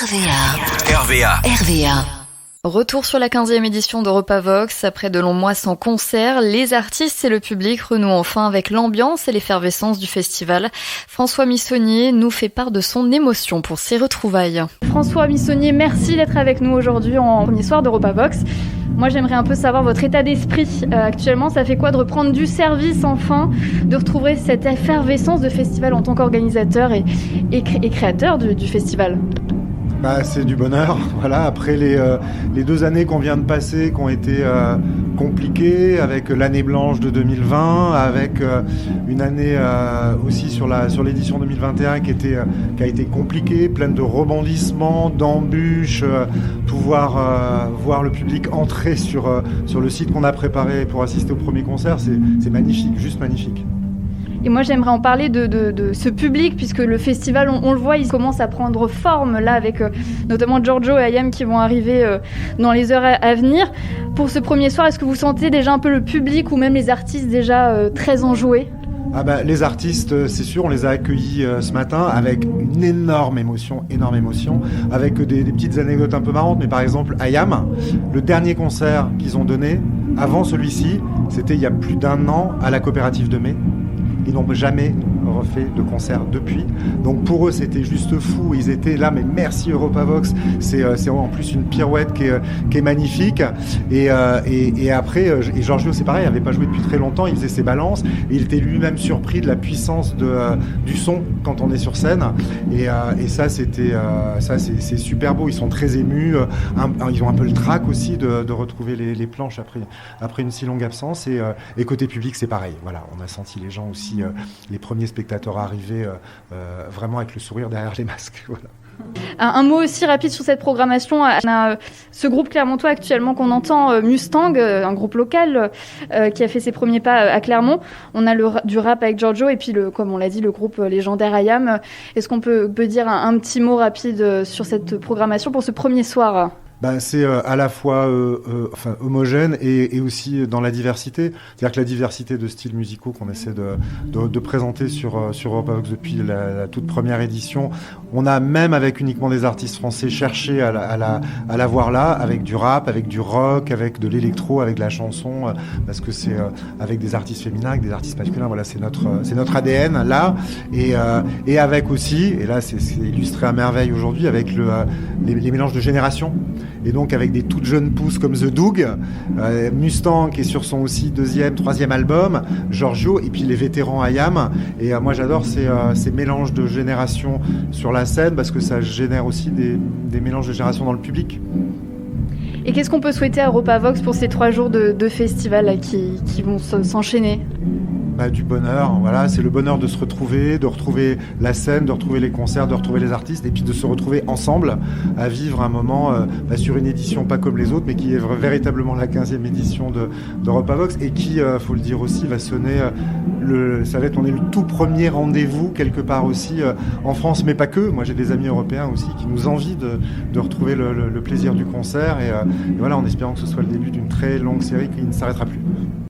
RVA. Retour sur la 15e édition d'EuropaVox. Après de longs mois sans concert, les artistes et le public renouent enfin avec l'ambiance et l'effervescence du festival. François Missonnier nous fait part de son émotion pour ces retrouvailles. François Missonnier, merci d'être avec nous aujourd'hui en premier soir d'EuropaVox. Moi, j'aimerais un peu savoir votre état d'esprit. Actuellement, ça fait quoi de reprendre du service enfin, de retrouver cette effervescence de festival en tant qu'organisateur et créateur du festival? C'est du bonheur, voilà. Après les 2 années qu'on vient de passer, qui ont été compliquées, avec l'année blanche de 2020, avec une année aussi sur l'édition 2021 qui a été compliquée, pleine de rebondissements, d'embûches, pouvoir voir le public entrer sur le site qu'on a préparé pour assister au premier concert, c'est magnifique, juste magnifique. Et moi, j'aimerais en parler de ce public, puisque le festival, on le voit, il commence à prendre forme, là, avec notamment Giorgio et Ayam qui vont arriver dans les heures à venir. Pour ce premier soir, est-ce que vous sentez déjà un peu le public ou même les artistes déjà très enjoués ? Les artistes, c'est sûr, on les a accueillis ce matin avec une énorme émotion, avec des petites anecdotes un peu marrantes, mais par exemple, Ayam, le dernier concert qu'ils ont donné, avant celui-ci, c'était il y a plus d'1 an à la coopérative de Mai. Ils n'ont jamais refait de concert depuis. Donc pour eux, c'était juste fou. Ils étaient là, mais merci EuropaVox. C'est en plus une pirouette qui est magnifique. Et après, et Giorgio, c'est pareil, il n'avait pas joué depuis très longtemps. Il faisait ses balances. Et il était lui-même surpris de la puissance du son quand on est sur scène. Et ça, c'est super beau. Ils sont très émus. Ils ont un peu le trac aussi de retrouver les planches après une si longue absence. Et côté public, c'est pareil. Voilà, on a senti les gens aussi, les premiers spectateurs arriver vraiment avec le sourire derrière les masques. Voilà. Un mot aussi rapide sur cette programmation. On a ce groupe clermontois actuellement qu'on entend, Mustang, un groupe local qui a fait ses premiers pas à Clermont. On a du rap avec Giorgio et puis, comme on l'a dit, le groupe légendaire Ayam. Est-ce qu'on peut dire un petit mot rapide sur cette programmation pour ce premier soir ? C'est à la fois homogène et aussi dans la diversité. C'est-à-dire que la diversité de styles musicaux qu'on essaie de présenter sur EuropaVox depuis la toute première édition, on a même avec uniquement des artistes français cherché à la voir là, avec du rap, avec du rock, avec de l'électro, avec de la chanson, parce que c'est avec des artistes féminins, avec des artistes masculins. Voilà, c'est notre ADN là, et avec aussi, et là c'est illustré à merveille aujourd'hui, avec les mélanges de générations. Et donc avec des toutes jeunes pousses comme The Doug, Mustang qui est sur son aussi 2e, 3e album, Giorgio, et puis les vétérans Ayam. Et moi j'adore ces mélanges de générations sur la scène parce que ça génère aussi des mélanges de générations dans le public. Et qu'est-ce qu'on peut souhaiter à EuropaVox pour ces 3 jours de festival là, qui vont s'enchaîner ? Du bonheur, voilà, c'est le bonheur de se retrouver, de retrouver la scène, de retrouver les concerts, de retrouver les artistes et puis de se retrouver ensemble à vivre un moment sur une édition pas comme les autres mais qui est véritablement la 15e édition d'EuropaVox et qui, faut le dire aussi, va sonner, on est le tout premier rendez-vous quelque part aussi en France mais pas que. Moi j'ai des amis européens aussi qui nous envient de retrouver le plaisir du concert et voilà, en espérant que ce soit le début d'une très longue série qui ne s'arrêtera plus.